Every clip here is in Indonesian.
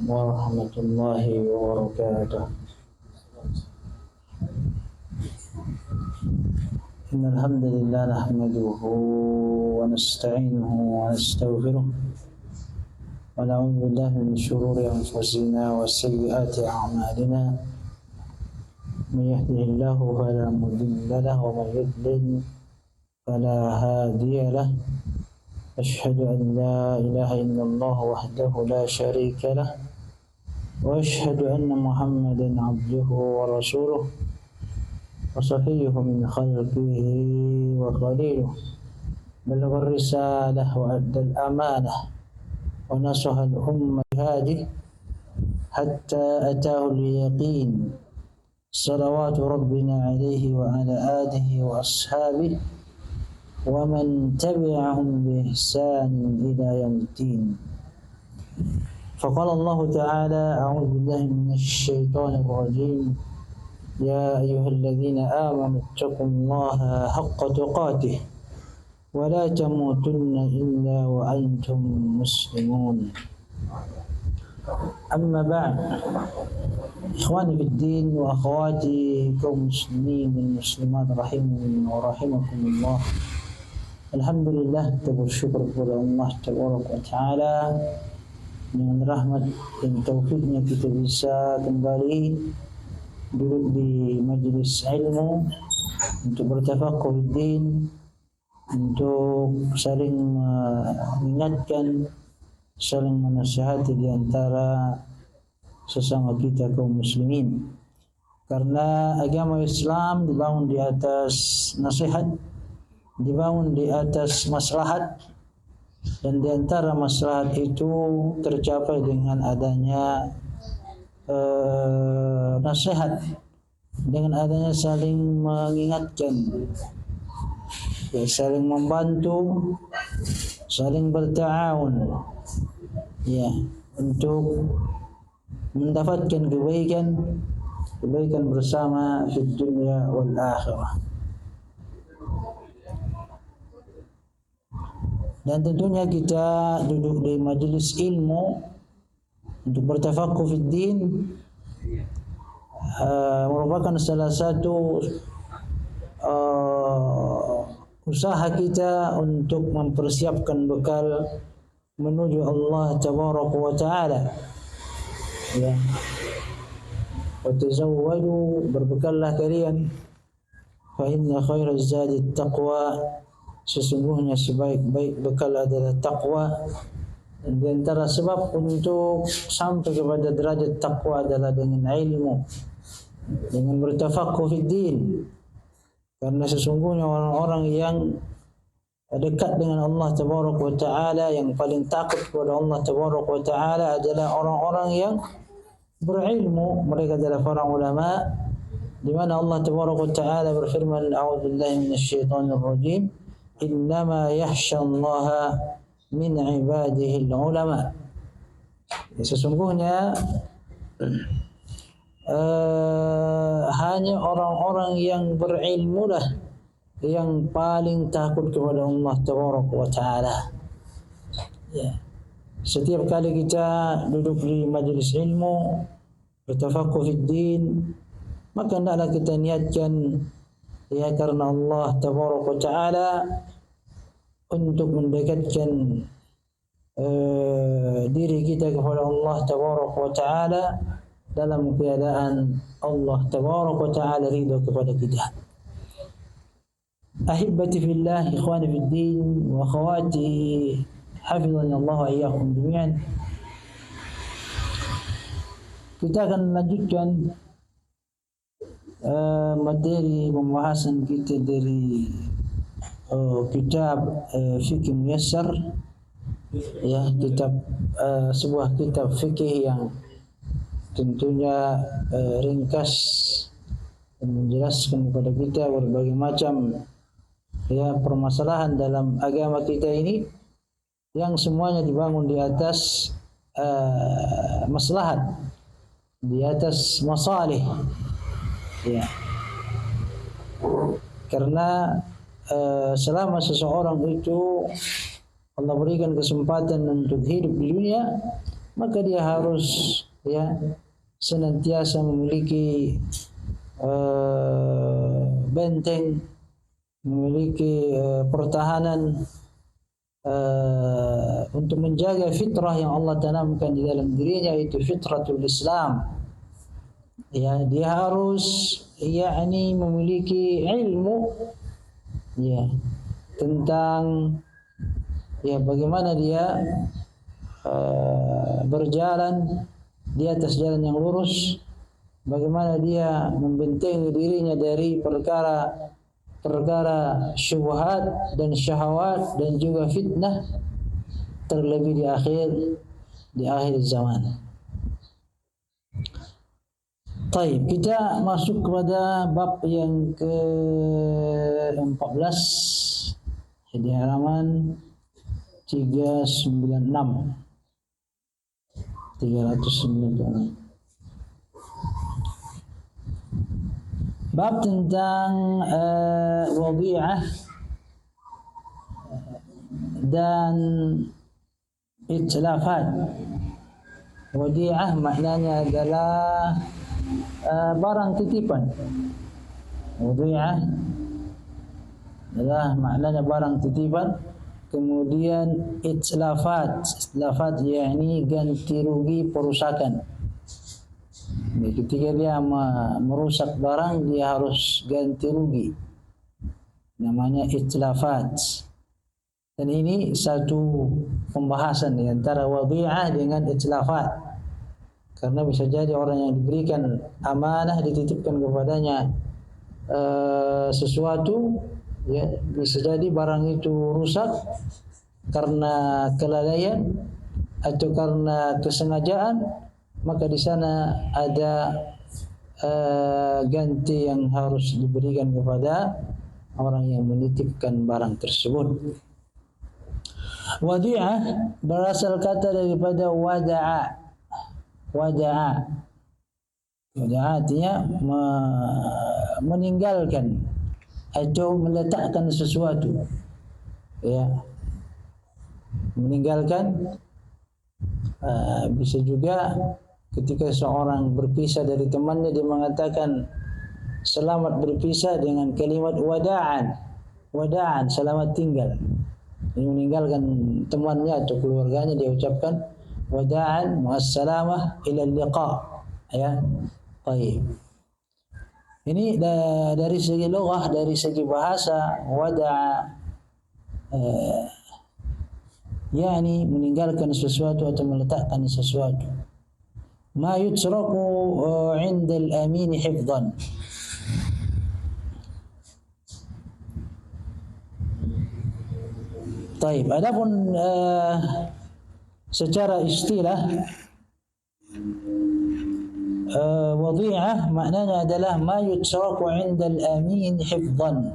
warahmatullahi wabarakatuh. Innal hamdalillah nahmaduhu wa nasta'inuhu wa nastaghfiruh wa na'udzu billahi min shururi anfusina wa sayyiati a'malina. May yahdihillahu fala mudilla lahu wa may yudlil fala hadiya lahu. أشهد أن لا إله إلا الله وحده لا شريك له وأشهد أن محمدا عبده ورسوله وصفيه من خلقه وخليله بلغ الرسالة وأدى الأمانة ونصح الأمة بهذه حتى أتاه اليقين صلوات ربنا عليه وعلى آله وأصحابه ومن تبعهم بإحسان إلى يوم الدين. فقال الله تعالى: أعوذ بالله من الشيطان الرجيم يا أيها الذين آمنوا اتقوا الله حق تقاته ولا تموتن إلا وأنتم مسلمون. أما بعد، إخواني في الدين وأخواتي كم مسلمين والمسلمات رحمهم ورحمكم الله. Alhamdulillah, kita bersyukur kepada Allah Tabaraka wa Ta'ala dengan rahmat dan taufiknya kita bisa kembali duduk di majlis ilmu untuk bertafaqquh din, untuk saling mengingatkan, saling menasihati di antara sesama kita kaum muslimin. Karena agama Islam dibangun di atas nasihat, dibangun di atas maslahat, dan di antara maslahat itu tercapai dengan adanya nasihat, dengan adanya saling mengingatkan, saling membantu, saling berta'awun, ya, untuk mendapatkan kebaikan bersama di dunia wal akhirah. Dan tentunya kita duduk di majelis ilmu untuk bertafaqquh fid din merupakan salah satu usaha kita untuk mempersiapkan bekal menuju Allah Tabaraka wa Ta'ala. Ya. Wa tazawwadu, berbekallah kalian, fa inna khairaz zadi taqwa, sesungguhnya sebaik-baik bekal adalah takwa. Dan di antara sebab untuk sampai kepada derajat takwa adalah dengan ilmu, dengan bertafaqquh fid din. Karena sesungguhnya orang-orang yang dekat dengan Allah Tabaraka wa Ta'ala, yang paling takut kepada Allah Tabaraka wa Ta'ala adalah orang-orang yang berilmu. Mereka adalah para ulama, di mana Allah Tabaraka wa Ta'ala berfirman: A'udzubillahi minasyaitonir rajim, innama yakhshallaha min ibadihi al-ulama. Sesungguhnya hanya orang-orang yang berilmu lah yang paling takut kepada Allah Tabaraka wa Ta'ala. Ya. Setiap kali kita duduk di majlis ilmu, bertafaqquh fid din, maka hendaklah kita niatkan, ya, karena Allah Tabaraka wa Ta'ala, untuk mendekatkan diri kita kepada Allah Tabaraka wa Ta'ala dalam keadaan Allah Tabaraka wa Ta'ala ridha kepada kita. Ahibbati fillah, ikhwani fid din wa akhawati, hafizani Allah wa iyyakum jami'an. Kita akan lanjutkan materi pembahasan kita dari kitab Fiqh Muyassar, ya, kitab sebuah kitab fikih yang tentunya ringkas dan menjelaskan kepada kita berbagai macam, ya, permasalahan dalam agama kita ini, yang semuanya dibangun di atas maslahat, di atas masalih, ya. Karena selama seseorang itu Allah berikan kesempatan untuk hidup di dunia, maka dia harus ya senantiasa memiliki benteng, memiliki pertahanan untuk menjaga fitrah yang Allah tanamkan di dalam dirinya, yaitu fitratul Islam. Ya, dia harus yakni memiliki ilmu ya tentang ya bagaimana dia berjalan di atas jalan yang lurus, bagaimana dia membentengi dirinya dari perkara syubhat dan syahwat dan juga fitnah, terlebih di akhir zaman. Baik, kita masuk kepada bab yang ke-14 di halaman 396. Bab tentang wadi'ah dan itlafat. Wadi'ah maknanya adalah barang titipan. Wadi'ah adalah maknanya barang titipan. Kemudian itlafat yakni ganti rugi perusakan. Ketika dia merusak barang, dia harus ganti rugi, namanya itlafat. Dan ini satu pembahasan di antara wadi'ah dengan itlafat, karena bisa jadi orang yang diberikan amanah, dititipkan kepadanya sesuatu, ya bisa jadi barang itu rusak karena kelalaian atau karena kesengajaan, maka di sana ada ganti yang harus diberikan kepada orang yang menitipkan barang tersebut. Wadi'ah berasal kata daripada wada'a. Wada'a artinya meninggalkan atau meletakkan sesuatu, ya, meninggalkan. Bisa juga ketika seorang berpisah dari temannya, dia mengatakan selamat berpisah dengan kalimat wada'an, selamat tinggal. Dia meninggalkan temannya atau keluarganya, dia ucapkan wada'an ma'assalamah ila liqa, ya. Baik. Ini dari segi lughah, dari segi bahasa, wada'a yakni meninggalkan sesuatu atau meletakkan sesuatu. Ma yutraku 'inda al-amin hifdhan. Baik, adapun secara istilah wadi'ah maknanya adalah ma yutraku 'inda al-amin hifdhan.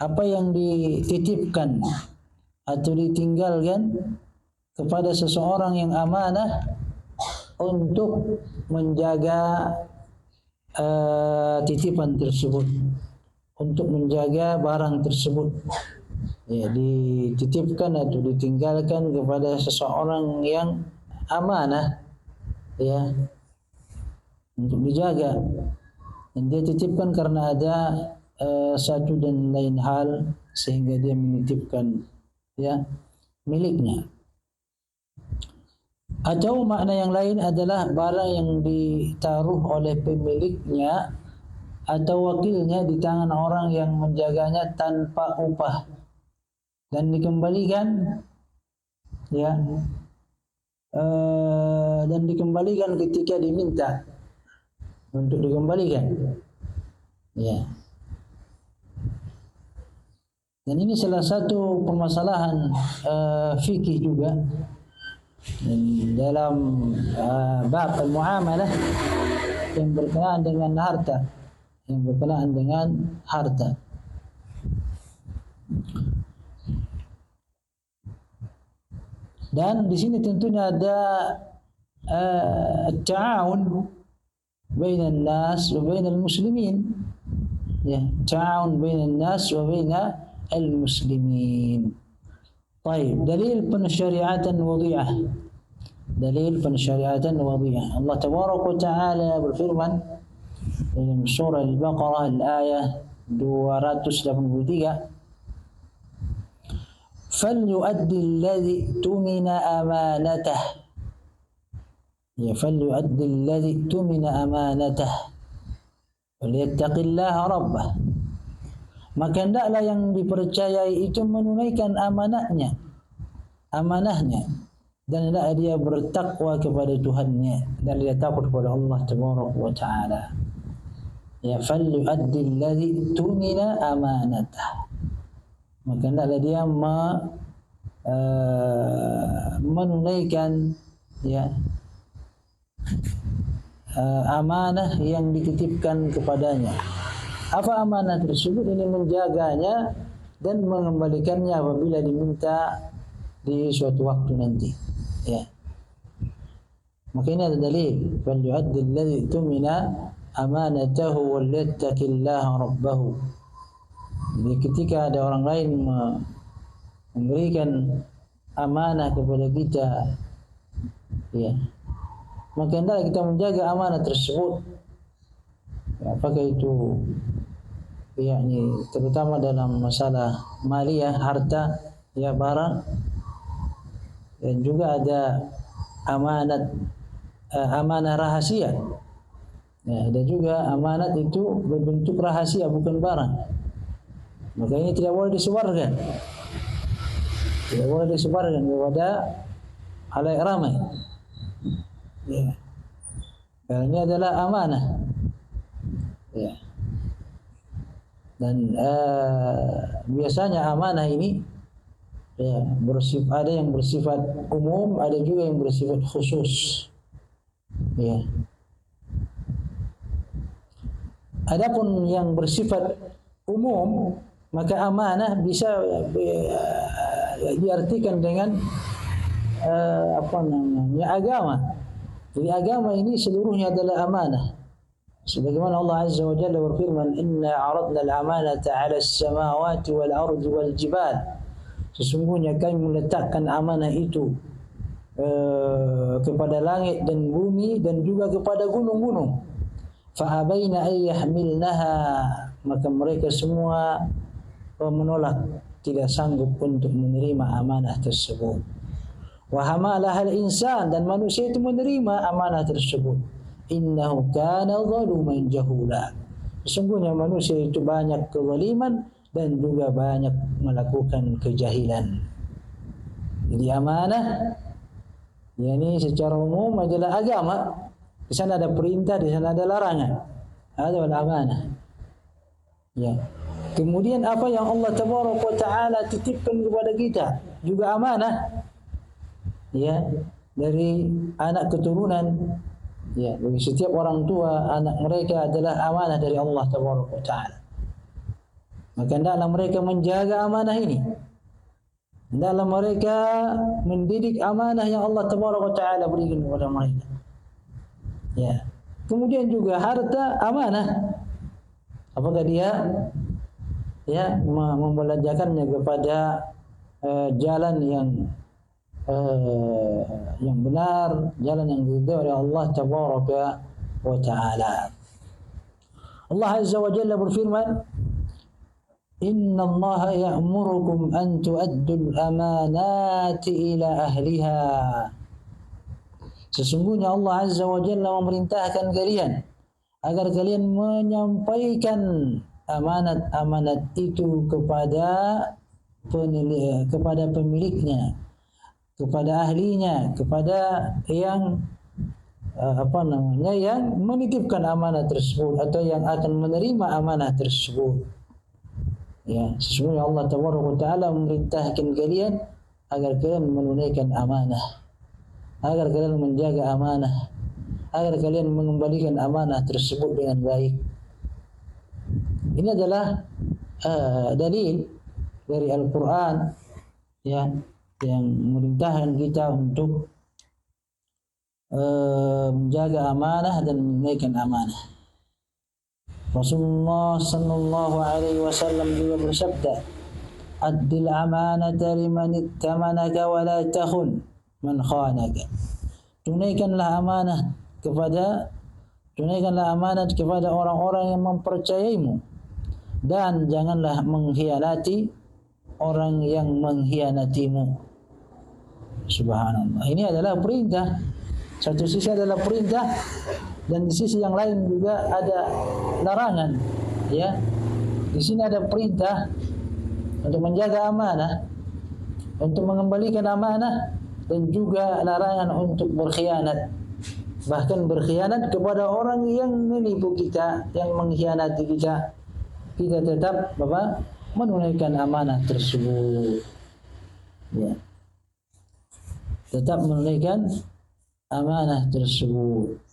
Apa yang dititipkan atau ditinggalkan kepada seseorang yang amanah untuk menjaga titipan tersebut, untuk menjaga barang tersebut, ya, dititipkan atau ditinggalkan kepada seseorang yang amanah, ya, untuk dijaga, dan dia titipkan karena ada satu dan lain hal sehingga dia menitipkan, ya, miliknya. Atau makna yang lain adalah barang yang ditaruh oleh pemiliknya atau wakilnya di tangan orang yang menjaganya tanpa upah dan dikembalikan, ya, dan dikembalikan ketika diminta untuk dikembalikan, ya. Dan ini salah satu permasalahan fikih juga dalam bab al-muamalah yang berkenaan dengan harta, Dan di sini tentunya ada ta'awun bainan nas wa bainal muslimin, ya, ta'awun bainan nas wa bainal muslimin. Baik, dalil pensyariatan wadi'ah. dalil pensyariatan wadhiyah. Allah Tabaraka wa Ta'ala berfirman dalam surah Al-Baqarah al-ayah 283, فَلْيُؤَدِّ الَّذِي اؤْتُمِنَ أَمَانَتَهُ فَلْيُؤَدِّ الَّذِي اؤْتُمِنَ أَمَانَتَهُ وَلْيَتَّقِ اللَّهَ رَبَّهُ. Maka hendaklah yang dipercayai itu menunaikan amanahnya, dan hendaklah dia bertakwa kepada Tuhannya dan dia takut kepada Allah Tabaraka wa Ta'ala. Ya, falyu'addi alladhi tumina amanatah. Maka hendaklah dia menunaikan amanah yang dititipkan kepadanya. Apa amanah tersebut? Ini menjaganya dan mengembalikannya apabila diminta di suatu waktu nanti. Ya. Maka ini ada dalil, falyu'addi alladhi tumina amanatahu walyattaqillaha rabbahu. Jadi ketika ada orang lain memberikan amanah kepada kita, ya, maka hendaklah kita menjaga amanah tersebut. Ya, apakah itu yakni terutama dalam masalah maliyah, harta, ya, barang, dan juga ada amanah rahasia. Ya, ada juga amanat itu berbentuk rahasia, bukan barang. Maka ini tidak boleh disebarkan. Tidak boleh disebarkan kepada halayak ramai. Ya. Karena ini adalah amanah. Ya. Dan biasanya amanah ini ya, ada yang bersifat umum, ada juga yang bersifat khusus. Ya. Adapun yang bersifat umum, maka amanah bisa diartikan dengan agama. Jadi agama ini seluruhnya adalah amanah. Sebagaimana Allah Azza wa Jalla berfirman, "Inna 'aradna al-amanata 'ala as-samawati wal-ardi wal-jibal." Sesungguhnya kami meletakkan amanah itu kepada langit dan bumi dan juga kepada gunung-gunung. Fa'abaina ay yahmilnaha, maka mereka semua menolak, tidak sanggup untuk menerima amanah tersebut. Wa hamalaha al-insan, dan manusia itu menerima amanah tersebut. Innahu kana zaluman jahula. Sesungguhnya manusia itu banyak kezaliman dan juga banyak melakukan kejahilan. Jadi amanah yakni secara umum adalah agama. Di sana ada perintah, di sana ada larangan. Ada amanah. Ya. Kemudian apa yang Allah Tabaraka wa Ta'ala titipkan kepada kita juga amanah. Ya, dari anak keturunan. Ya, bagi setiap orang tua, anak mereka adalah amanah dari Allah Tabaraka wa Ta'ala. Maka hendaklah mereka menjaga amanah ini. Hendaklah mereka mendidik amanah yang Allah Tabaraka wa Ta'ala berikan kepada mereka. Ya. Kemudian juga harta amanah. Apakah dia membelanjakannya kepada jalan yang benar, jalan yang diridhai oleh Allah Tabaraka wa Ta'ala. Allah Azza wa Jalla berfirman, "Inna Allah ya'murukum an tu'addul amanati ila ahliha." Sesungguhnya Allah Azza wa Jalla memerintahkan kalian agar kalian menyampaikan amanat-amanat itu kepada pemiliknya, kepada ahlinya, kepada yang yang menitipkan amanah tersebut atau yang akan menerima amanah tersebut. Ya, sesungguhnya Allah Tabaraka wa Ta'ala memerintahkan kalian agar kalian menunaikan amanah, agar kalian menjaga amanah, agar kalian mengembalikan amanah tersebut dengan baik. Ini adalah dalil dari Al-Quran yang memerintahkan kita untuk menjaga amanah dan menunaikan amanah. Rasulullah sallallahu alaihi wasallam juga bersabda, "Addil amanata liman ittamanaka wa la takhun man khanaka." tunaikanlah amanat kepada orang-orang yang mempercayaimu, dan janganlah mengkhianati orang yang mengkhianatimu. Subhanallah. Ini adalah perintah. Satu sisi adalah perintah, dan di sisi yang lain juga ada larangan. Ya, di sini ada perintah untuk menjaga amanah, untuk mengembalikan amanah, dan juga larangan untuk berkhianat. Bahkan berkhianat kepada orang yang menipu kita, yang mengkhianati kita. Kita tetap menunaikan amanah tersebut. Ya. Tetap menunaikan amanah tersebut.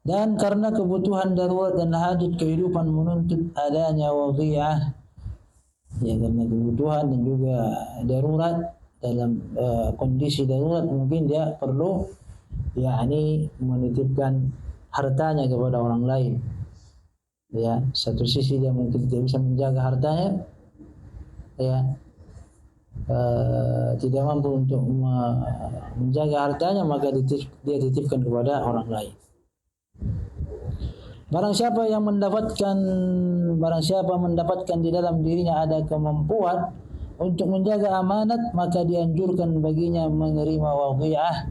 Dan karena kebutuhan darurat dan hajat kehidupan menuntut adanya wadhi'ah, ya, karena kebutuhan dan juga darurat, dalam kondisi darurat mungkin dia perlu menitipkan hartanya kepada orang lain. Ya, satu sisi dia mungkin tidak bisa menjaga hartanya, ya, tidak mampu untuk menjaga hartanya, maka dia titipkan kepada orang lain. Barang siapa mendapatkan di dalam dirinya ada kemampuan untuk menjaga amanat, maka dianjurkan baginya menerima wadhi'ah.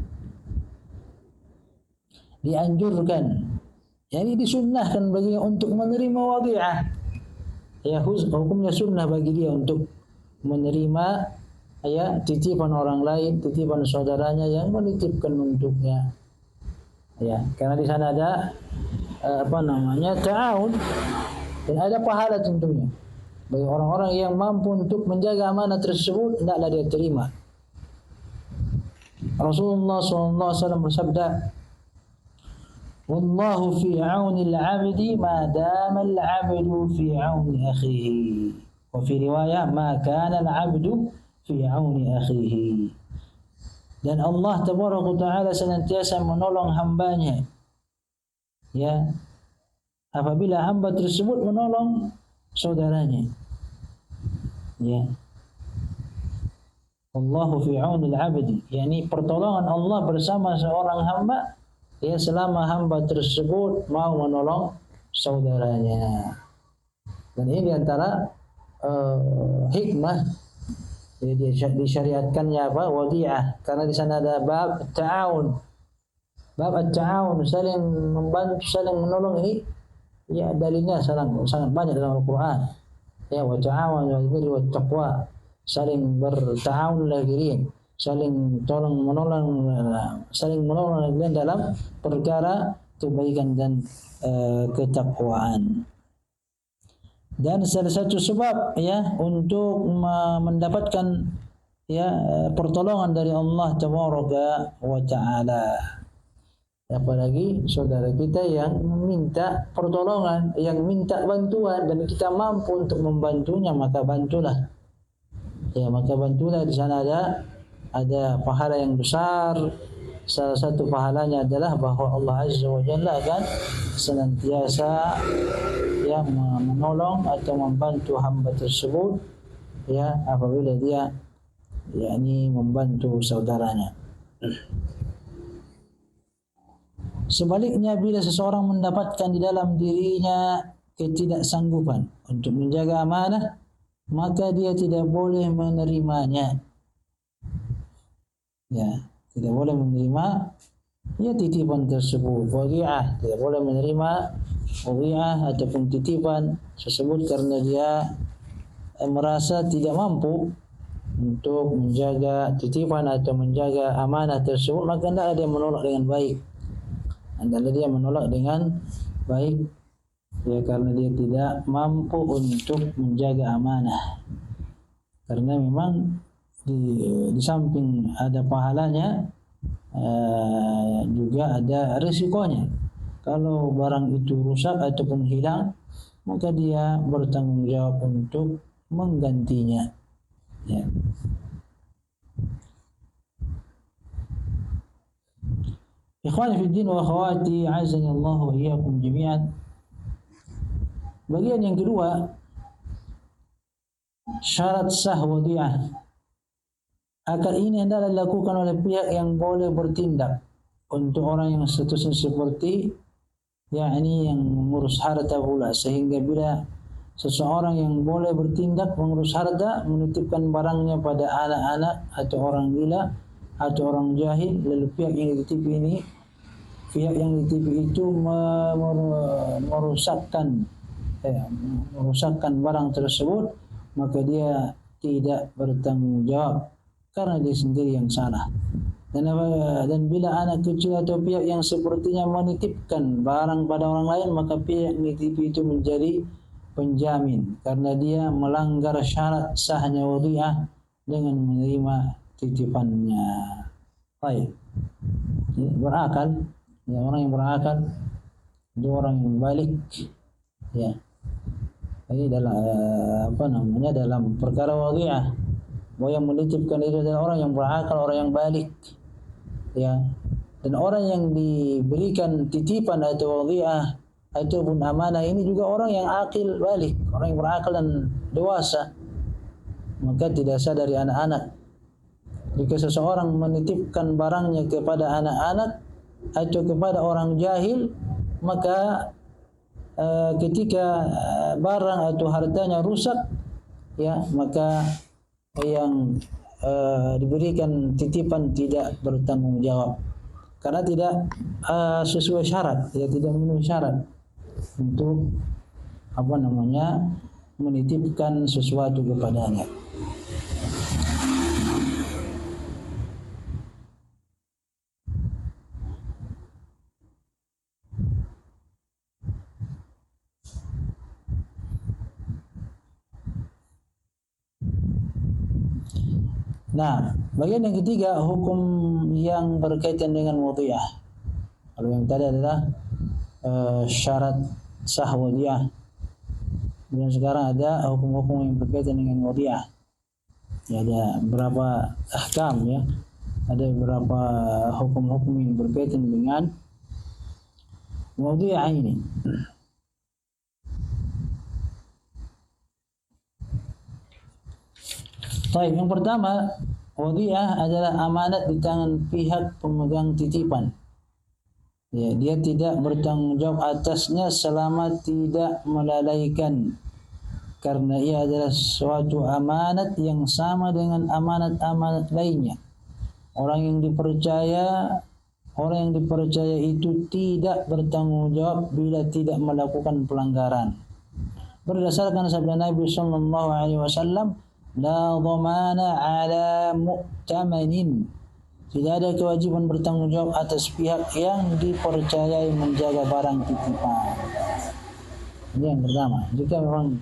Dianjurkan, yani disunnahkan baginya untuk menerima wadhi'ah. Ya, hukumnya sunnah bagi dia untuk menerima titipan orang lain, titipan saudaranya yang menitipkan untuknya. Ya, karena di sana ada ta'awun, dan ada pahala tentunya bagi orang-orang yang mampu untuk menjaga amanah tersebut. Hendaklah dia terima. Rasulullah SAW bersabda, "Wallahu fi 'auni al-'abdi ma dama al-'abdu fi 'auni akhihi." Wa fi riwayah, "Ma kana al-'abdu fi 'auni akhihi." Dan Allah Tabaraka Ta'ala senantiasa menolong hambanya, ya, apabila hamba tersebut menolong saudaranya. Ya, Allahu fi 'auni al-'abdi, yakni pertolongan Allah bersama seorang hamba, ya, selama hamba tersebut mau menolong saudaranya. Dan ini antara hikmah disyariatkannya wadhi'ah, karena di sana ada bab ta'awun. Bab at-ta'awun, saling membantu, saling menolong, ini ya dalilnya sangat banyak dalam Al-Qur'an. Ya, wa ta'awanu 'alal birri wat taqwa, saling berta'awun lagi, saling menolong dalam perkara kebaikan dan ketakwaan. Dan salah satu sebab, ya, untuk mendapatkan, ya, pertolongan dari Allah Tabaraka wa Ta'ala. Apalagi saudara kita yang meminta pertolongan, yang minta bantuan, dan kita mampu untuk membantunya, maka bantulah. Ya, maka bantulah. Di sana ada pahala yang besar. Salah satu pahalanya adalah bahwa Allah Azza wa Jalla akan senantiasa, ya, menolong atau membantu hamba tersebut, ya, apabila dia membantu saudaranya. Sebaliknya, bila seseorang mendapatkan di dalam dirinya ketidaksanggupan untuk menjaga amanah, maka dia tidak boleh menerimanya. Ya, tidak boleh menerima, ya, titipan tersebut, wadhi'ah. Tidak boleh menerima wadhi'ah ataupun titipan tersebut karena dia merasa tidak mampu untuk menjaga titipan atau menjaga amanah tersebut, maka hendaklah dia menolak dengan baik. Ya, karena dia tidak mampu untuk menjaga amanah. Karena memang di samping ada pahalanya, juga ada risikonya. Kalau barang itu rusak ataupun hilang, maka dia bertanggung jawab untuk menggantinya. Ya. Ikhwani fi din wa akhwati, azani Allah wa iyyakum jami'an. Bagian yang kedua syarat sah wadi'ah. Akad ini hendaklah dilakukan oleh pihak yang boleh bertindak untuk orang yang statusnya seperti yakni yang mengurus harta pula, sehingga bila seseorang yang boleh bertindak mengurus harta menitipkan barangnya pada anak-anak atau orang gila atau orang jahil, lalu pihak yang dititipi itu merusakkan barang tersebut, maka dia tidak bertanggung jawab karena dia sendiri yang salah. Dan bila anak kecil atau pihak yang sepertinya menitipkan barang pada orang lain, maka pihak yang dititipi itu menjadi penjamin karena dia melanggar syarat sahnya wadi'ah dengan menerima titipannya. Baik, berakal, ya, orang yang berakal, itu orang yang balik, ya. Ini dalam perkara wadi'ah, bahwa yang menitipkan itu adalah orang yang berakal, orang yang balik, ya. Dan orang yang diberikan titipan atau wadi'ah ataupun amanah ini juga orang yang akil balik, orang yang berakal dan dewasa, maka tidak sah dari anak-anak. Jika seseorang menitipkan barangnya kepada anak-anak atau kepada orang jahil, maka ketika barang atau hartanya rusak, ya, maka yang diberikan titipan tidak bertanggung jawab karena tidak sesuai syarat, ya, tidak memenuhi syarat untuk menitipkan sesuatu kepadanya. Nah, bagian yang ketiga, hukum yang berkaitan dengan wadi'ah. Kalau yang tadi adalah syarat sah wadi'ah. Dan sekarang ada hukum-hukum yang berkaitan dengan wadi'ah. Ya, ada beberapa ahkam, ya. Ada beberapa hukum-hukum yang berkaitan dengan wadi'ah ini. Baik, yang pertama, wadi'ah adalah amanat di tangan pihak pemegang titipan. Ya, dia tidak bertanggung jawab atasnya selama tidak melalaikan, karena ia adalah suatu amanat yang sama dengan amanat-amanat lainnya. Orang yang dipercaya itu tidak bertanggung jawab bila tidak melakukan pelanggaran. Berdasarkan sabda Nabi sallallahu alaihi wasallam, la dhamana ala mu'tamanin. Tidak ada kewajiban bertanggung jawab atas pihak yang dipercayai menjaga barang titipan. Ini yang pertama. Jika memang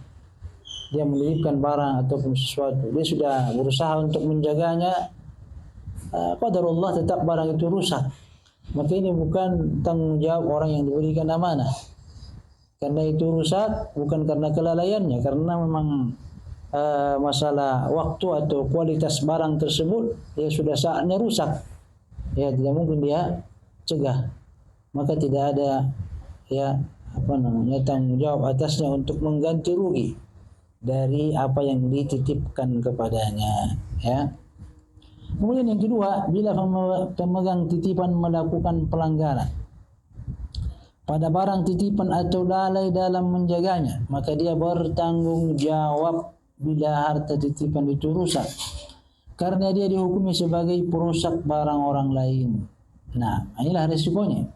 dia menitipkan barang ataupun sesuatu, dia sudah berusaha untuk menjaganya, qadarullah tetap barang itu rusak, maka ini bukan tanggung jawab orang yang diberikan amanah. Karena itu rusak bukan karena kelalaiannya, karena memang masalah waktu atau kualitas barang tersebut, ya sudah saatnya rusak, ya tidak mungkin dia cegah, maka tidak ada tanggung jawab atasnya untuk mengganti rugi dari apa yang dititipkan kepadanya, ya. Kemudian yang kedua, bila pemegang titipan melakukan pelanggaran pada barang titipan atau lalai dalam menjaganya, maka dia bertanggung jawab bila harta titipan itu rusak, karena dia dihukumi sebagai perusak barang orang lain. Nah, inilah resikonya.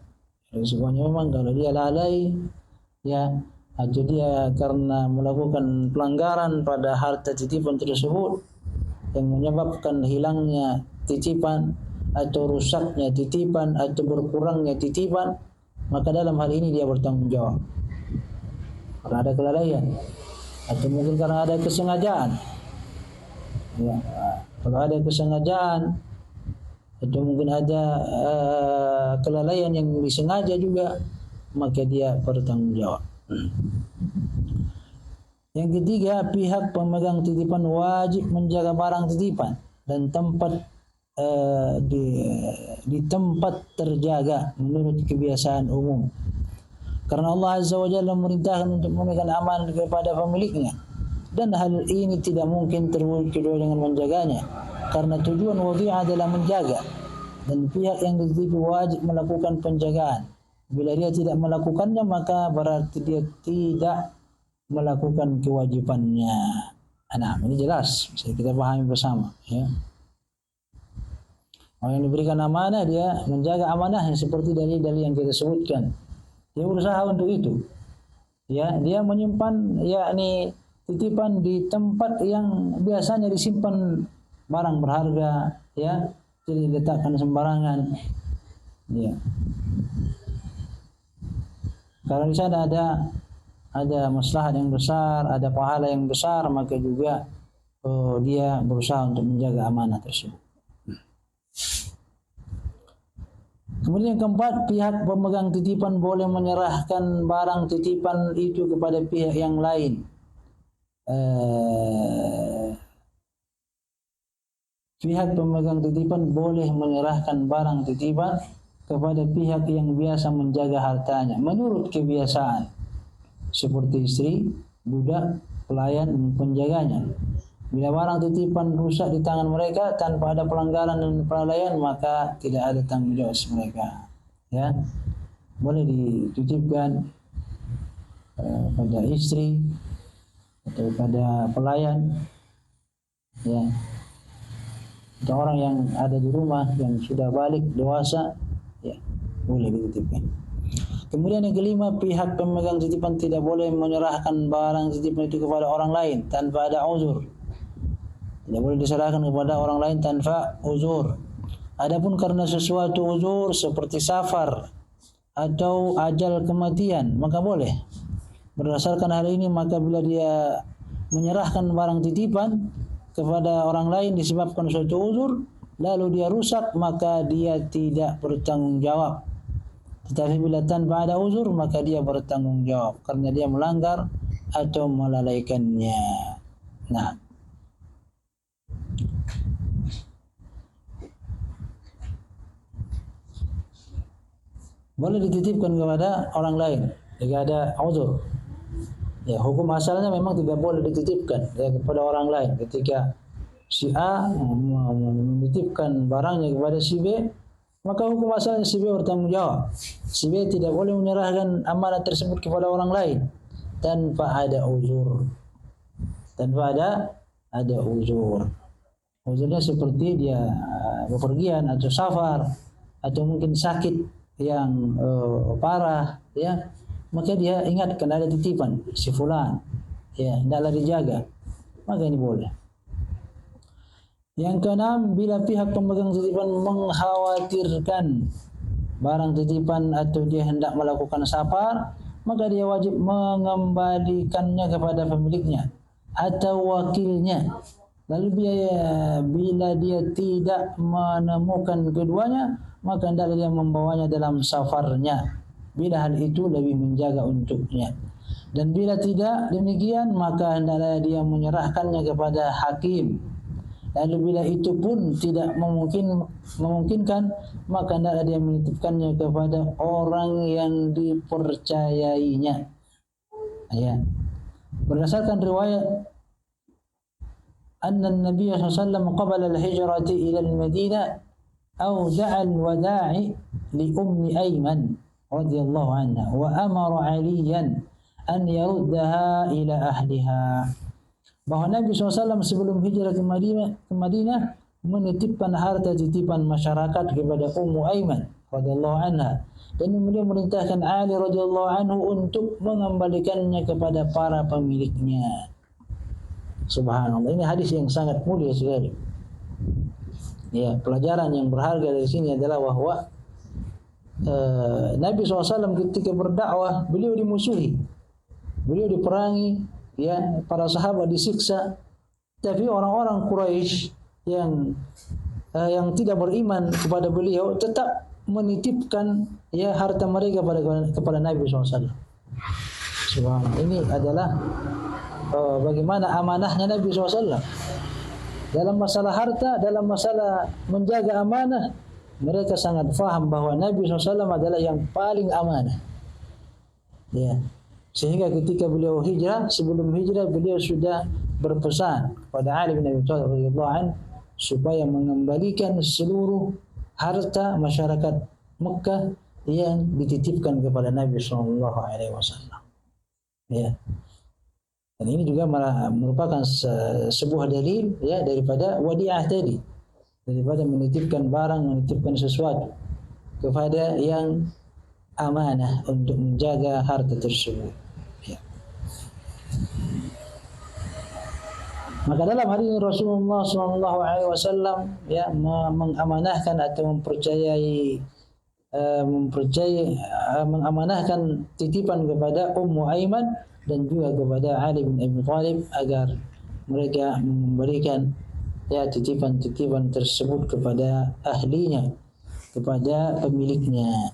Resikonya memang kalau dia lalai, ya, atau dia karena melakukan pelanggaran pada harta titipan tersebut yang menyebabkan hilangnya titipan atau rusaknya titipan atau berkurangnya titipan, maka dalam hal ini dia bertanggung jawab karena ada kelalaian atau mungkin karena ada kesengajaan. Ya, kalau ada kesengajaan atau mungkin ada kelalaian yang disengaja juga, maka dia bertanggung jawab. Yang ketiga, pihak pemegang titipan wajib menjaga barang titipan dan tempat di tempat terjaga menurut kebiasaan umum. Karena Allah Azza wa Jalla memerintahkan untuk memegang amanah kepada pemiliknya. dan hal ini tidak mungkin terwujud kecuali dengan menjaganya, karena tujuan wadhi'ah adalah menjaga, dan pihak yang dititipi wajib melakukan penjagaan. Bila dia tidak melakukannya, maka berarti dia tidak melakukan kewajibannya. Nah, ini jelas, bisa kita pahami bersama, ya. Orang yang diberikan amanah, dia menjaga amanahnya seperti dalil-dalil yang kita sebutkan. Dia berusaha untuk itu. Ya, dia menyimpan yakni titipan di tempat yang biasanya disimpan barang berharga, ya, tidak diletakkan sembarangan. Ya. Kalau di sana ada maslahat yang besar, ada pahala yang besar, maka juga dia berusaha untuk menjaga amanah tersebut. Kemudian yang keempat, pihak pemegang titipan boleh menyerahkan barang titipan itu kepada pihak yang lain. Pihak pemegang titipan boleh menyerahkan barang titipan kepada pihak yang biasa menjaga hartanya menurut kebiasaan, seperti istri, budak, pelayan, dan penjaganya. Bila barang titipan rusak di tangan mereka tanpa ada pelanggaran dan kelalaian, maka tidak ada tanggung jawab mereka. Ya, boleh dititipkan pada istri atau pada pelayan, ya, atau orang yang ada di rumah yang sudah balik dewasa, ya, boleh dititipkan. Kemudian yang kelima, pihak pemegang titipan tidak boleh menyerahkan barang titipan itu kepada orang lain tanpa ada uzur. Tidak boleh diserahkan kepada orang lain tanpa uzur. Adapun karena sesuatu uzur seperti safar atau ajal kematian, maka boleh. Berdasarkan hal ini, maka bila dia menyerahkan barang titipan kepada orang lain disebabkan suatu uzur, lalu dia rusak, maka dia tidak bertanggung jawab. Tetapi bila tanpa ada uzur, maka dia bertanggung jawab karena dia melanggar atau melalaikannya. Nah, boleh dititipkan kepada orang lain jika ada uzur. Ya, hukum asalnya memang tidak boleh dititipkan ya, kepada orang lain. Ketika si A menitipkan barangnya kepada si B, maka hukum asalnya si B bertanggung jawab. Si B tidak boleh menyerahkan amanah tersebut kepada orang lain tanpa ada uzur. Tanpa ada uzur. Uzurnya seperti dia bepergian atau safar atau mungkin sakit yang parah, ya, maka dia ingatkan ada titipan si fulan, ya, hendaklah dijaga, maka ini boleh. Yang keenam, bila pihak pemegang titipan mengkhawatirkan barang titipan atau dia hendak melakukan safar, maka dia wajib mengembalikannya kepada pemiliknya atau wakilnya. Lalu bila dia tidak menemukan keduanya, maka hendaklah dia membawanya dalam safarnya, bila hal itu lebih menjaga untuknya. Dan bila tidak demikian, maka hendaklah dia menyerahkannya kepada hakim. Lalu bila itu pun tidak memungkinkan, maka hendaklah dia menitipkannya kepada orang yang dipercayainya. Ya. Berdasarkan riwayat anna Nabi sallallahu alaihi wasallam qabala al-hijrati ila al-Madinah أودع الوداع لأم أيمن رضي الله عنها وأمر عليا أن يردها إلى أهلها. Bahwa Nabi SAW sebelum hijrah ke Madinah menitipkan harta titipan masyarakat kepada Ummu Aiman radhiyallahu anha, dan beliau merintahkan Ali radhiyallahu anhu untuk mengembalikannya kepada para pemiliknya. Subhanallah, ini hadis yang sangat mulia sekali. Ya, pelajaran yang berharga dari sini adalah bahwa Nabi SAW ketika berdakwah, beliau dimusuhi, beliau diperangi, ya, para sahabat disiksa, tapi orang-orang Quraisy yang tidak beriman kepada beliau tetap menitipkan, ya, harta mereka kepada Nabi SAW. Subhanallah, ini adalah bagaimana amanahnya Nabi SAW. Dalam masalah harta, dalam masalah menjaga amanah, mereka sangat faham bahwa Nabi SAW adalah yang paling amanah. Ya, Sehingga ketika beliau hijrah, sebelum hijrah beliau sudah berpesan kepada Ali bin Abi Thalib radhiyallahu anhu supaya mengembalikan seluruh harta masyarakat Mekah yang dititipkan kepada Nabi sallallahu alaihi wasallam. Ya. Dan ini juga merupakan sebuah dalil ya daripada wadi'ah tadi. Daripada menitipkan barang, menitipkan sesuatu kepada yang amanah untuk menjaga harta tersebut. Ya. Maka dalam hal ini Rasulullah sallallahu alaihi wasallam ya mengamanahkan atau mengamanahkan titipan kepada Ummu Aiman dan juga kepada Ali bin Abi Thalib agar mereka memberikan ya titipan-titipan tersebut kepada ahlinya, kepada pemiliknya.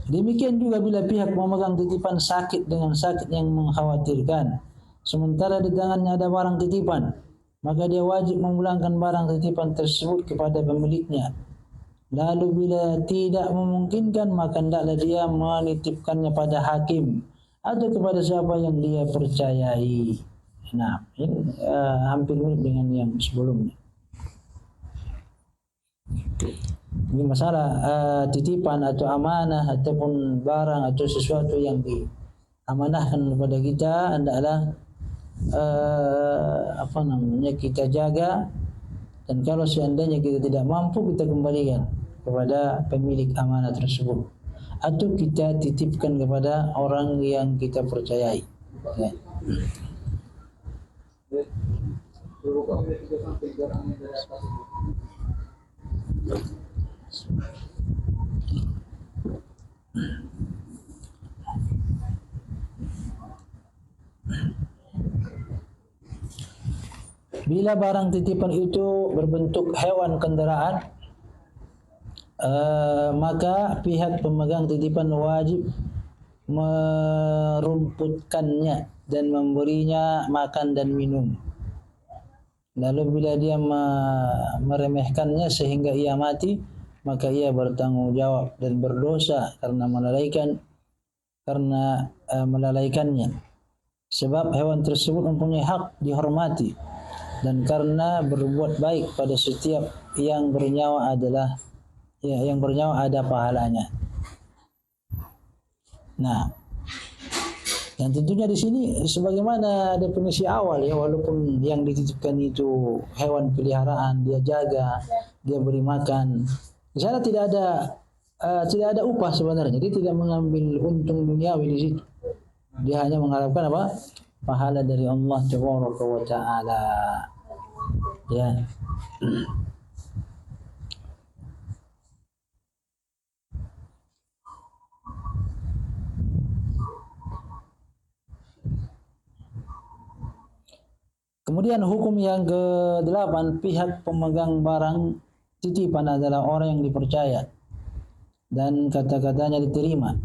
Demikian juga bila pihak memegang titipan sakit dengan sakit yang mengkhawatirkan, sementara di tangannya ada barang titipan, maka dia wajib memulangkan barang titipan tersebut kepada pemiliknya. Lalu bila tidak memungkinkan, maka hendaklah dia menitipkannya pada hakim atau kepada siapa yang dia percayai. Nah, ini hampir mirip dengan yang sebelumnya. Ini masalah titipan atau amanah ataupun barang atau sesuatu yang diamanahkan kepada kita hendaklah kita jaga, dan kalau seandainya kita tidak mampu, kita kembalikan kepada pemilik amanah tersebut atau kita titipkan kepada orang yang kita percayai. Ya. Bila barang titipan itu berbentuk hewan kendaraan, maka pihak pemegang titipan wajib merumputkannya dan memberinya makan dan minum. Lalu bila dia meremehkannya sehingga ia mati, maka ia bertanggung jawab dan berdosa karena melalaikannya. Sebab hewan tersebut mempunyai hak dihormati, dan karena berbuat baik pada setiap yang bernyawa ada pahalanya. Nah, dan tentunya di sini sebagaimana definisi awal ya, walaupun yang dititipkan itu hewan peliharaan, dia jaga, dia beri makan, di sana tidak ada upah sebenarnya. Dia tidak mengambil untung duniawi di situ. Dia hanya mengharapkan apa? Pahala dari Allah Tabaraka wa Ta'ala. Ya. Kemudian hukum yang ke-8, pihak pemegang barang titipan adalah orang yang dipercaya dan kata-katanya diterima.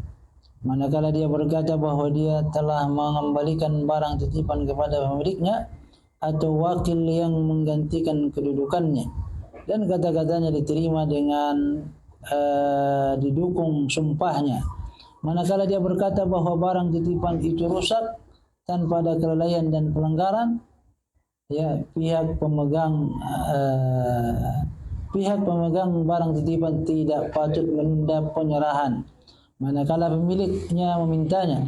Manakala dia berkata bahwa dia telah mengembalikan barang titipan kepada pemiliknya atau wakil yang menggantikan kedudukannya, dan kata-katanya diterima dengan didukung sumpahnya. Manakala dia berkata bahwa barang titipan itu rusak tanpa ada kelalaian dan pelanggaran, ya pihak pemegang barang titipan tidak patut menunda penyerahan manakala pemiliknya memintanya,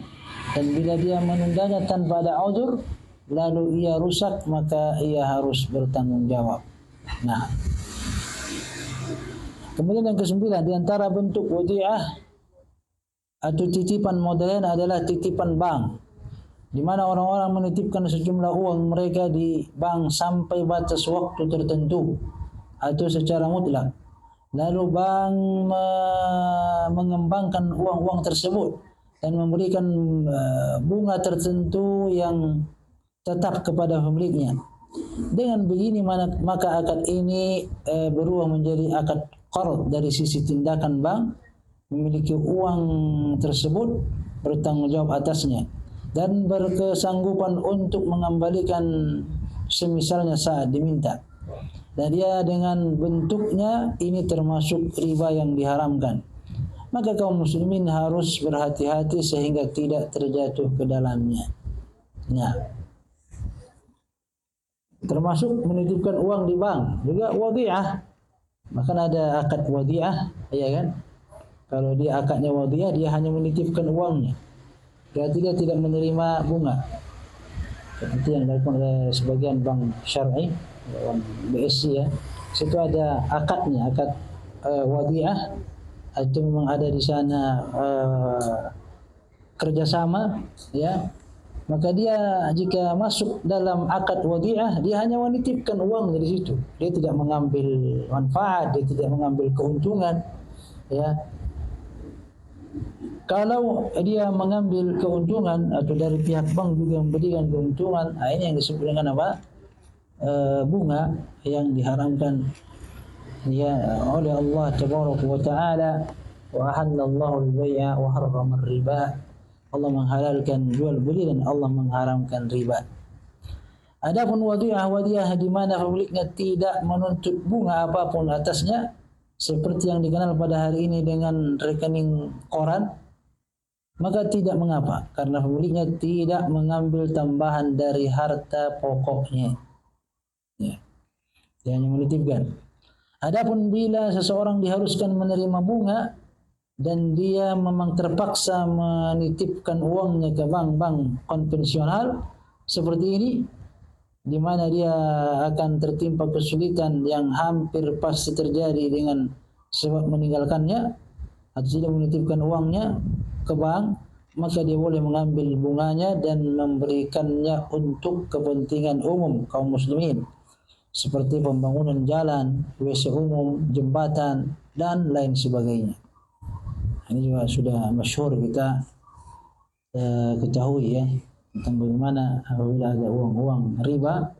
dan bila dia menundanya tanpa ada uzur lalu ia rusak, maka ia harus bertanggung jawab. Nah, kemudian yang ke-9, di antara bentuk wadi'ah atau titipan modern adalah titipan bank, di mana orang-orang menitipkan sejumlah uang mereka di bank sampai batas waktu tertentu atau secara mutlak. Lalu bank mengembangkan uang-uang tersebut dan memberikan bunga tertentu yang tetap kepada pemiliknya. Dengan begini maka akad ini berubah menjadi akad qard dari sisi tindakan bank memiliki uang tersebut, bertanggung jawab atasnya, dan berkesanggupan untuk mengembalikan semisalnya saat diminta. dan dia dengan bentuknya ini termasuk riba yang diharamkan. Maka kaum muslimin harus berhati-hati sehingga tidak terjatuh ke dalamnya. Nah, termasuk menitipkan uang di bank juga wadi'ah. Bahkan ada akad wadi'ah, ya kan? Kalau dia akadnya wadi'ah, dia hanya menitipkan uangnya. Berarti dia tidak menerima bunga. Seperti yang dilakukan oleh sebagian bank syar'i, bank BSI ya. Situ ada akadnya, akad wadi'ah. Itu memang ada di sana kerjasama, ya. Maka dia jika masuk dalam akad wadi'ah, dia hanya menitipkan uang dari situ. Dia tidak mengambil manfaat, dia tidak mengambil keuntungan, ya. Kalau dia mengambil keuntungan atau dari pihak bank juga memberikan keuntungan, ini yang disebut dengan apa? Bunga yang diharamkan ya oleh Allah Tabaraka wa Ta'ala. Wa ahallallahu al-bai'a wa harrama ar-riba. Allah menghalalkan jual beli dan Allah mengharamkan riba. Adapun wadi'ah di mana pemiliknya tidak menuntut bunga apapun atasnya, seperti yang dikenal pada hari ini dengan rekening koran, maka tidak mengapa karena pemiliknya tidak mengambil tambahan dari harta pokoknya. Ya. Dia hanya menitipkan. Adapun bila seseorang diharuskan menerima bunga dan dia memang terpaksa menitipkan uangnya ke bank-bank konvensional seperti ini, di mana dia akan tertimpa kesulitan yang hampir pasti terjadi dengan sebab meninggalkannya atau tidak menitipkan uangnya ke bank, maka dia boleh mengambil bunganya dan memberikannya untuk kepentingan umum kaum muslimin seperti pembangunan jalan, WC umum, jembatan dan lain sebagainya. Ini juga sudah masyhur kita ketahui ya tentang bagaimana apabila ada uang-uang riba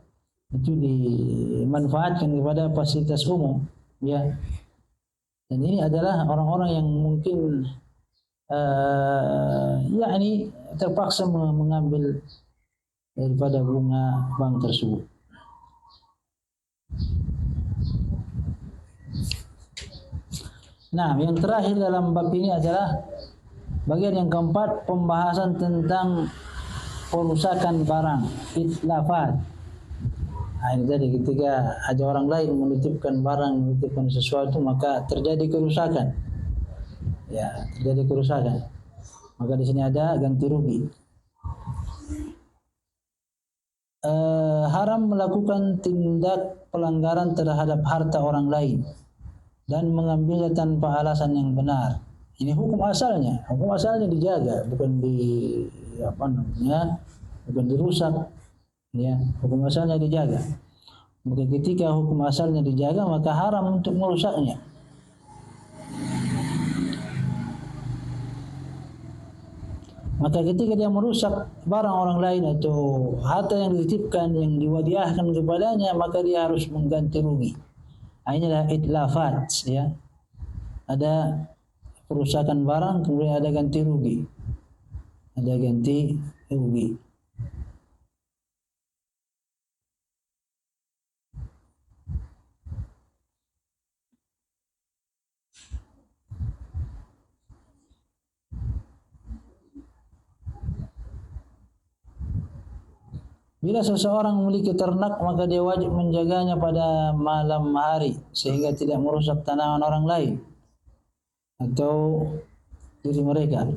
itu dimanfaatkan kepada fasilitas umum, ya. Dan ini adalah orang-orang yang mungkin yakni terpaksa mengambil daripada bunga bank tersebut. Nah, yang terakhir dalam bab ini adalah bagian yang keempat, pembahasan tentang perusakan barang, itlafat. Nah, ini tadi ketika ada orang lain menitipkan barang, menitipkan sesuatu, maka terjadi kerusakan. Ya, terjadi kerusakan. Maka di sini ada ganti rugi. Haram melakukan tindak pelanggaran terhadap harta orang lain dan mengambilnya tanpa alasan yang benar. Ini hukum asalnya dijaga, bukan bukan dirusak. Ya, hukum asalnya dijaga. Maka ketika hukum asalnya dijaga, maka haram untuk merusaknya. Maka ketika dia merusak barang orang lain atau harta yang dititipkan, yang diwadiahkan kepadanya, maka dia harus mengganti rugi. Ini adalah itlafat, ya. Ada perusakan barang, kemudian ada ganti rugi. Ada ganti rugi. Bila seseorang memiliki ternak, maka dia wajib menjaganya pada malam hari sehingga tidak merusak tanaman orang lain atau diri mereka.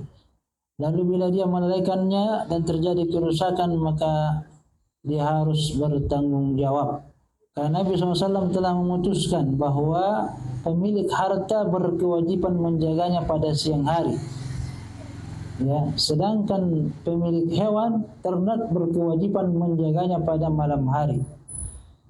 Lalu bila dia melalaikannya dan terjadi kerusakan, maka dia harus bertanggung jawab. Karena Nabi SAW telah memutuskan bahwa pemilik harta berkewajiban menjaganya pada siang hari. Ya, sedangkan pemilik hewan ternak berkewajiban menjaganya pada malam hari.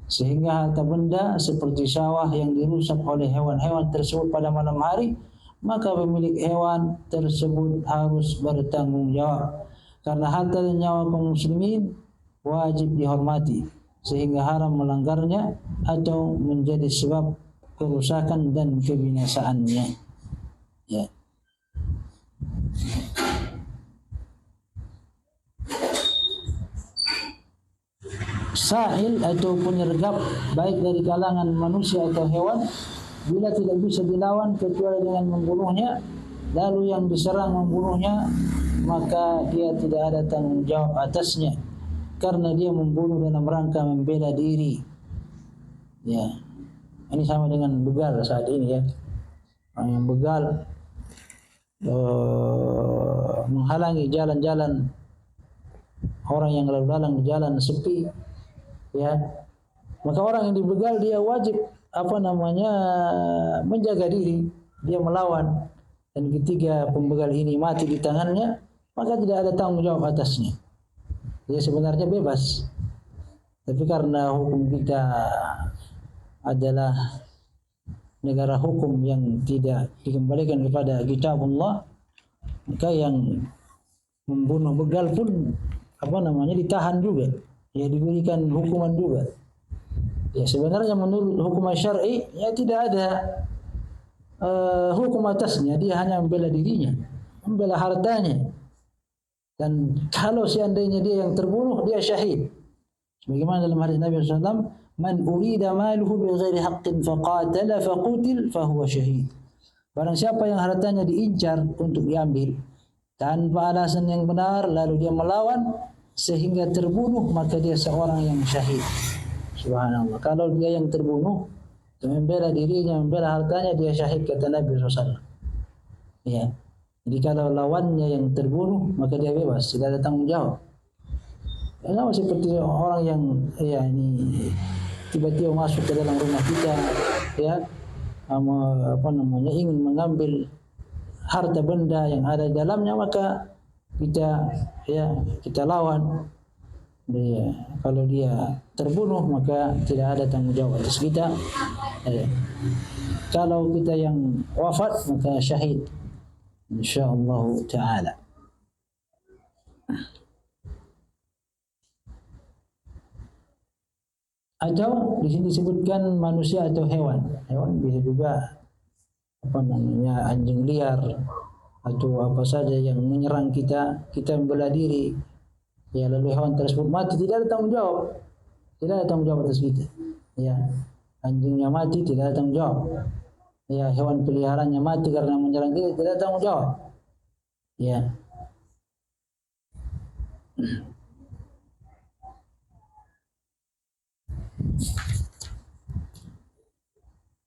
Sehingga harta benda seperti sawah yang dirusak oleh hewan-hewan tersebut pada malam hari, maka pemilik hewan tersebut harus bertanggung jawab. Karena harta dan nyawa kaum muslimin wajib dihormati, sehingga haram melanggarnya atau menjadi sebab kerusakan dan kebinasaannya. Ya. sahil atau penyergap baik dari kalangan manusia atau hewan bila tidak bisa dilawan kecuali dengan membunuhnya, lalu yang diserang membunuhnya, maka dia tidak ada tanggung jawab atasnya karena dia membunuh dalam rangka membela diri. Ya, ini sama dengan begal saat ini ya. Orang yang begal menghalangi jalan-jalan orang yang lalu lalang di jalan sepi, ya, maka orang yang dibegal dia wajib menjaga diri, dia melawan, dan ketika pembegal ini mati di tangannya maka tidak ada tanggung jawab atasnya, dia sebenarnya bebas. Tapi karena hukum kita adalah negara hukum yang tidak dikembalikan kepada kitabullah, maka yang membunuh begal pun ditahan juga, ya, diberikan hukuman juga. Ya, sebenarnya menurut hukum syar'i ya tidak ada hukum atasnya, dia hanya membela dirinya, membela hartanya. Dan kalau seandainya dia yang terbunuh, dia syahid. Sebagaimana dalam hadis Nabi SAW, man urida maluhu bighairi haqqin faqatala faqutil fahuwa syahid. Barang siapa yang hartanya diincar untuk diambil tanpa alasan yang benar, lalu dia melawan sehingga terbunuh, maka dia seorang yang syahid. Subhanallah. Kalau dia yang terbunuh, membela dirinya, membela hartanya, dia syahid, kata Nabi SAW. Ya. Jadi kalau lawannya yang terbunuh, maka dia bebas, tidak ada tanggung jawab. Sama seperti orang yang tiba-tiba masuk ke dalam rumah kita, ya, ingin mengambil harta benda yang ada di dalamnya, maka kita lawan. Ya, kalau dia terbunuh maka tidak ada tanggung jawab atas kita. Kalau kita yang wafat maka syahid insyaallah taala. Atau di sini disebutkan manusia atau hewan. Hewan bisa juga anjing liar atau apa saja yang menyerang kita membela diri. Ya, lalu hewan tersebut mati, tidak ada tanggung jawab. Tidak ada tanggung jawab atas kita. Ya, anjingnya mati, tidak ada tanggung jawab. Ya, hewan peliharaannya mati karena menyerang kita, tidak ada tanggung jawab. Ya.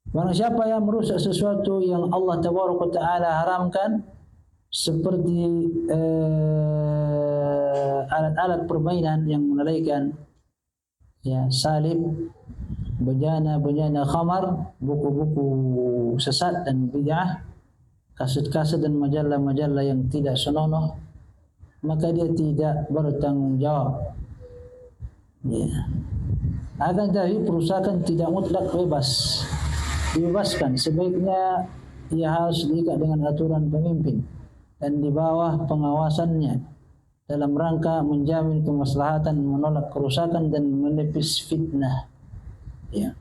Barang siapa yang merusak sesuatu yang Allah Tabaraka Ta'ala haramkan, seperti alat-alat permainan yang melalaikan, ya, salib, bejana khamar, buku-buku sesat dan bid'ah, kaset-kaset dan majalah-majalah yang tidak senonoh, maka dia tidak bertanggung jawab. Ya. Akan tetapi perusahaan tidak mutlak dibebaskan. Sebaiknya ia harus diikat dengan aturan pemimpin dan di bawah pengawasannya dalam rangka menjamin kemaslahatan, menolak kerusakan dan menepis fitnah. Ya.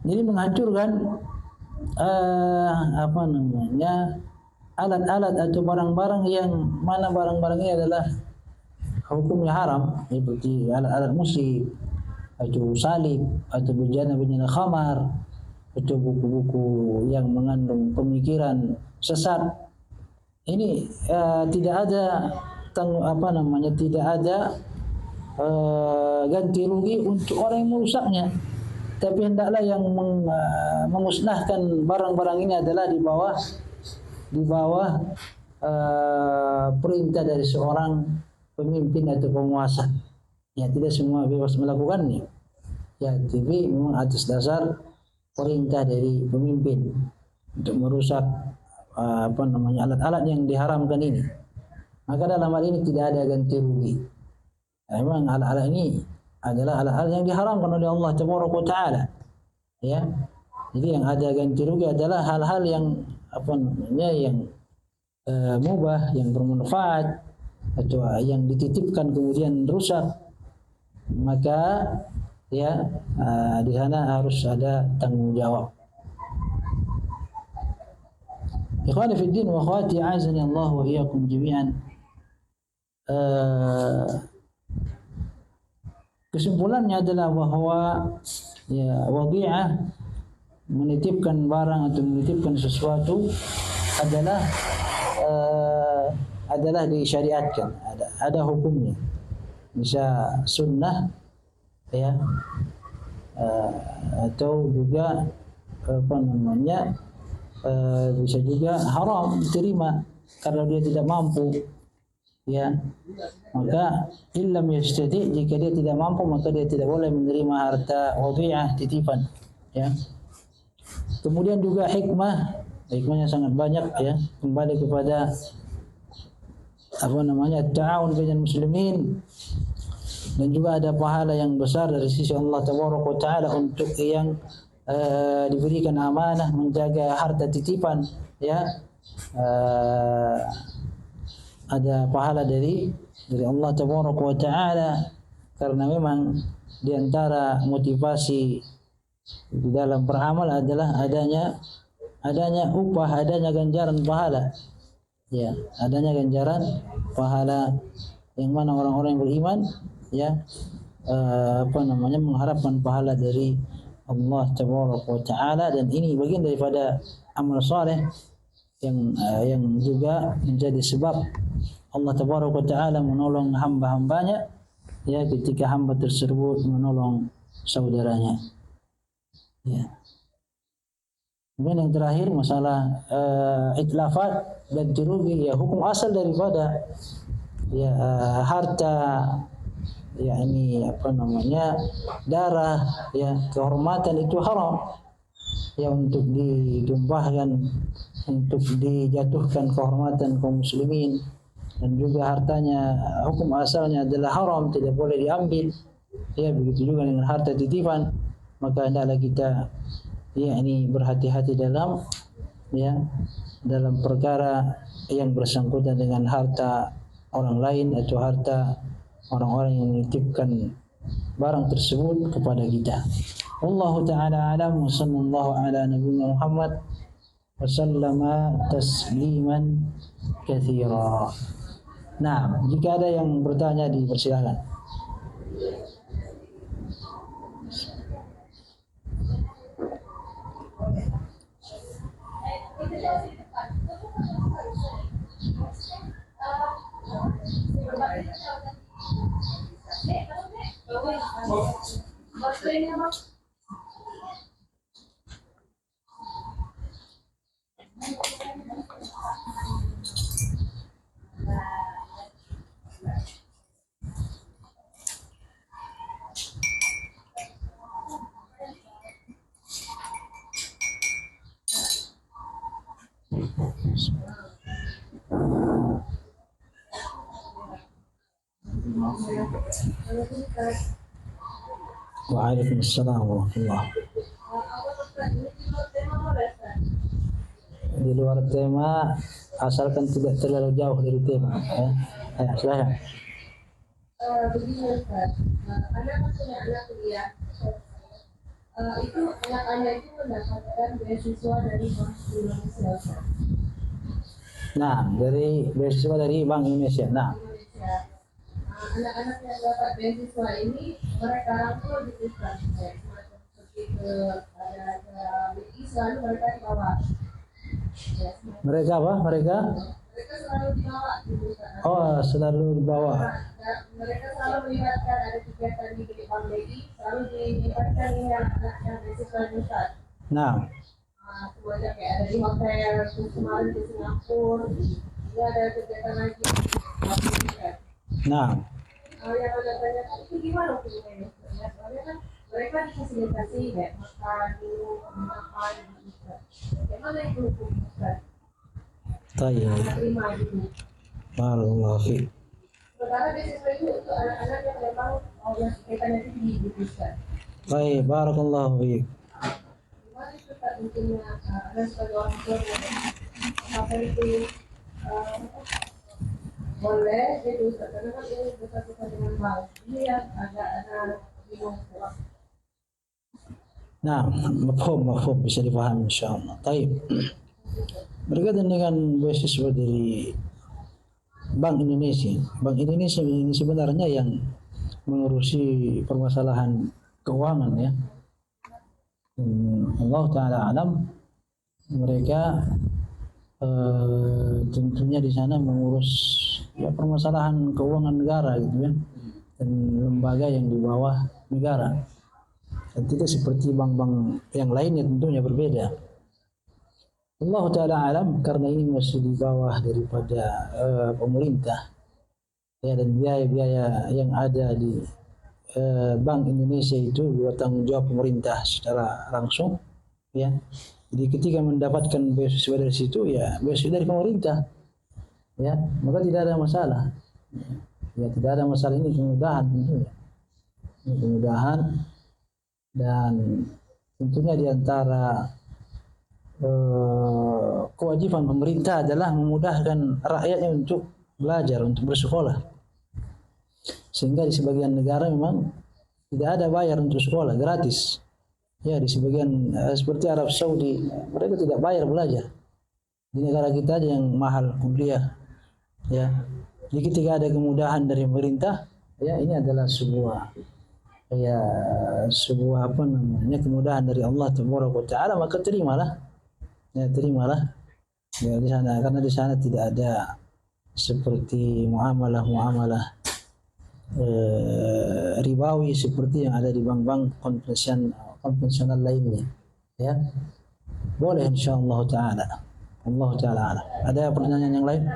Jadi menghancurkan alat-alat atau barang-barang yang mana barang-barang ini adalah hukumnya haram, seperti alat-alat musik atau salib atau bejana khamar atau buku-buku yang mengandung pemikiran sesat. Ini tidak ada tidak ada ganti rugi untuk orang yang merusaknya. Tapi hendaklah yang memusnahkan barang-barang ini adalah di bawah perintah dari seorang pemimpin atau penguasa. Ya, tidak semua bebas melakukannya. Ya, tapi memang atas dasar perintah dari pemimpin untuk merusak alat-alat yang diharamkan ini. Maka dalam hal ini tidak ada ganti rugi. Memang alat-alat ini adalah alat-alat yang diharamkan oleh Allah Taala. Ya. Jadi yang ada ganti rugi adalah hal-hal yang mubah, yang bermanfaat atau yang dititipkan kemudian rusak. Maka ya di sana harus ada tanggung jawab. Ikhwani fi din wa akhwati a'azani Allah wa iyyakum jami'an. kesimpulannya adalah bahwa ya wadhi'ah, menitipkan barang atau menitipkan sesuatu adalah disyariatkan, ada hukumnya. Bisa sunnah ya, atau juga bisa juga haram diterima karena dia tidak mampu ya. Maka illam yastati', jika dia tidak mampu maka dia tidak boleh menerima harta wadhi'ah, titipan ya. Kemudian juga hikmahnya sangat banyak ya, kembali kepada ta'awun bainal muslimin, dan juga ada pahala yang besar dari sisi Allah Tabaraka wa Ta'ala untuk yang diberikan amanah menjaga harta titipan ya. Ada pahala dari Allah Tabaraka wa Ta'ala, karena memang di antara motivasi di dalam beramal adalah adanya upah, adanya ganjaran pahala ya, adanya ganjaran pahala, yang mana orang-orang yang beriman ya mengharapkan pahala dari Allah Tabaraka wa Ta'ala, dan ini bagian daripada amal saleh yang juga menjadi sebab Allah Tabaraka wa Ta'ala menolong hamba-hambanya ya, ketika hamba tersebut menolong saudaranya ya. Kemudian yang terakhir masalah itlafat dan rugi ya, hukum asal daripada ya harta ya ini darah ya, kehormatan itu haram ya, untuk ditumpahkan, untuk dijatuhkan kehormatan kaum muslimin, dan juga hartanya hukum asalnya adalah haram, tidak boleh diambil ya. Begitu juga dengan harta titipan, maka hendaklah kita ya ini berhati-hati dalam perkara yang bersangkutan dengan harta orang lain atau harta orang-orang yang menitipkan barang tersebut kepada kita. Wallahu ta'ala a'lam, wa sallallahu ala nabiyyina Muhammad wa sallama tasliman katsira. Nah, jika ada yang bertanya dipersilakan. Waalaikumsalam warahmatullahi. Di luar tema, asalkan tidak terlalu jauh dari tema ya. Silakan. Begini Ustaz, anak punya anak kuliah, itu anak-anak itu mendapatkan beasiswa dari Bank Indonesia. Nah, dari beasiswa dari Bank Indonesia. Nah, anak-anak yang dapat beasiswa ini mereka rangkul di Ustaz, seperti ke ada BI, selalu mereka dibawa. Ya, mereka apa? Mereka selalu dibawa di Ustaz. Oh, selalu dibawa. Mereka selalu melibatkan ada kegiatan di Bank BI, selalu dilibatkan ini anak-anak yang beasiswa di Ustaz. Nah, Semuanya kayak ada di hotel, kemarin di Singapura, ini ada kegiatan lagi. Nah, Yang ada tanyakan itu gimana hukumnya? Soalnya kan mereka difasilitasi ya, makan, minum, makan, gitu. Gimana itu hukumnya? tayyib. Terima gitu. Barakallahu fiik. Sementara beasiswa itu untuk anak-anak yang memang mau yang kaitannya tinggi gitu, Ustaz. Tayyib, barakallahu fiik. Gimana itu Pak mungkinnya ada sebagai orang tua apakah itu boleh gitu Ustaz, karena kan ini bersangkutan dengan bank. Ini yang agak bingung. Nah, mafhum bisa dipahami insyaallah. Tayyib. Berkaitan dengan beasiswa dari Bank Indonesia. Bank Indonesia ini sebenarnya yang mengurusi permasalahan keuangan ya. Allah Ta'ala alam, mereka tentunya di sana mengurus ya permasalahan keuangan negara gitu ya, dan lembaga yang di bawah negara. Dan tidak seperti bank-bank yang lainnya, tentunya berbeda. Allah Ta'ala alam, karena ini masih di bawah daripada pemerintah ya, dan biaya-biaya yang ada di Bank Indonesia itu bertanggung jawab pemerintah secara langsung ya. Jadi ketika mendapatkan beasiswa dari situ ya beasiswa dari pemerintah ya, maka tidak ada masalah ya, tidak ada masalah. Ini kemudahan tentunya, ini kemudahan, dan tentunya diantara kewajiban pemerintah adalah memudahkan rakyatnya untuk belajar, untuk bersekolah. Sehingga di sebagian negara memang tidak ada bayar untuk sekolah, gratis. Ya, di sebagian seperti Arab Saudi, mereka tidak bayar belajar. Di negara kita aja yang mahal kuliah. Ya. Jadi ketika ada kemudahan dari pemerintah, ya ini adalah sebuah apa namanya, kemudahan dari Allah Taala, maka terimalah. Ya, terimalah. Ya, di sana, karena di sana tidak ada seperti muamalah ribawi seperti yang ada di bank-bank konvensional lainnya ya. Boleh insyaallah taala. Allah taala alam. Ada pertanyaan yang lain?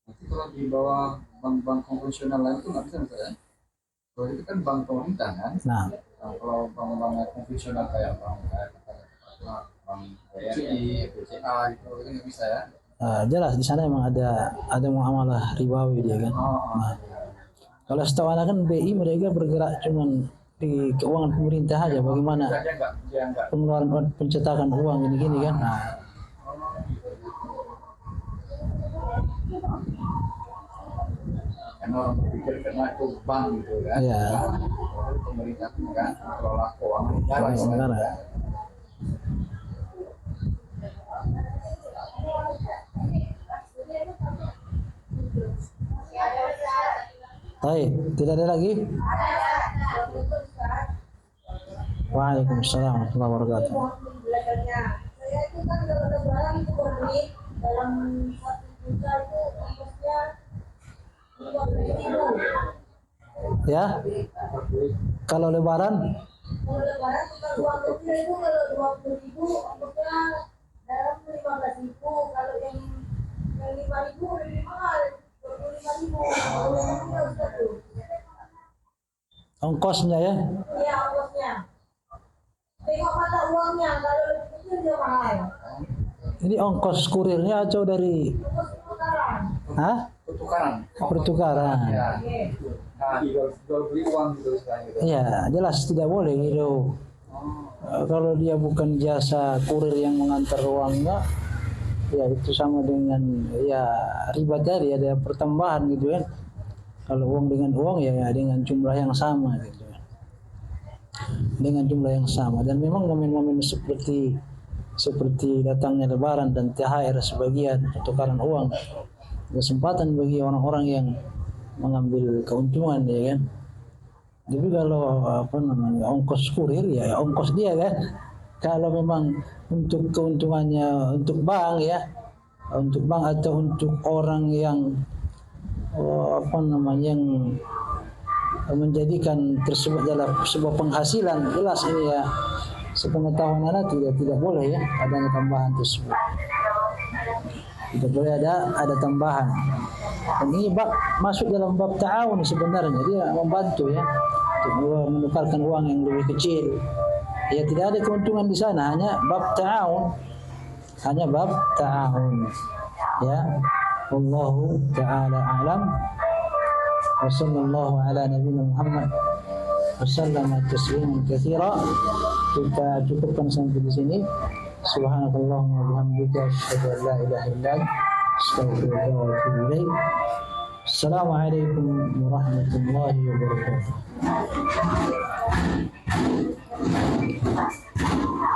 Nanti kalau di bawah bank-bank konvensional lain itu nggak bisa misalnya, kalau itu kan bank pemerintah kan. Nah, kalau bank-bank konvensional kayak bank BCI, BCA itu nggak bisa ya. Jelas di sana memang ada muamalah ribawi dia kan. Nah, kalau setahu anak kan BI mereka bergerak cuman di keuangan pemerintah aja, bagaimana pengeluaran pencetakan uang gini-gini kan. Nah, karena orang berpikir karena itu bank gitu kan. ya. Pemerintah kan kelola keuangan negara. Baik, tidak ada lagi? Waalaikumsalam warahmatullahi wabarakatuh. Saya itu kan kalau ada barang itu beli dalam 1 juta itu ongkosnya 20.000. Ya, kalau lebaran Kalau lebaran kita uang kecil itu kalau 20.000 ongkosnya dalam 15.000. Kalau yang 5.000 lebih mahal, 25.000. ongkosnya ya. Iya, ongkosnya. Tengok mata uangnya, kalau lebih kecil dia mahal. Ini ongkos kurirnya atau dari Ongkos pertukaran. Hah? Pertukaran. Ya. Nah, jual beli uang gitu sekarang gitu. Iya, jelas tidak boleh gitu. Kalau dia bukan jasa kurir yang mengantar uangnya, ya itu sama dengan ya riba tadi, ada pertambahan gitu kan. Kalau uang dengan uang ya dengan jumlah yang sama gitu. Dengan jumlah yang sama, dan memang momen-momen seperti datangnya lebaran dan THR sebagian pertukaran uang, kesempatan bagi orang-orang yang mengambil keuntungan ya kan. Jadi kalau apa namanya ongkos kurir ya ongkos dia kan. Kalau memang untuk keuntungannya untuk bank ya, untuk bank atau untuk orang yang apa namanya yang menjadikan tersebut adalah sebuah penghasilan, jelas ini ya sepengetahuan anak tidak boleh ya adanya tambahan tersebut. Tidak boleh ada tambahan. Dan ini masuk dalam bab ta'awun sebenarnya, dia membantu ya untuk menukarkan uang yang lebih kecil. Ya tidak ada keuntungan di sana, hanya bab ta'awun. Ya. Wallahu ta'ala a'lam. Wa sallallahu ala nabiyina Muhammad wa sallama tasliman katsira. Kita cukupkan sampai di sini. Subhanakallahumma wa bihamdika asyhadu an la ilaha illa anta astaghfiruka wa atubu ilaik. Assalamualaikum warahmatullahi wabarakatuh.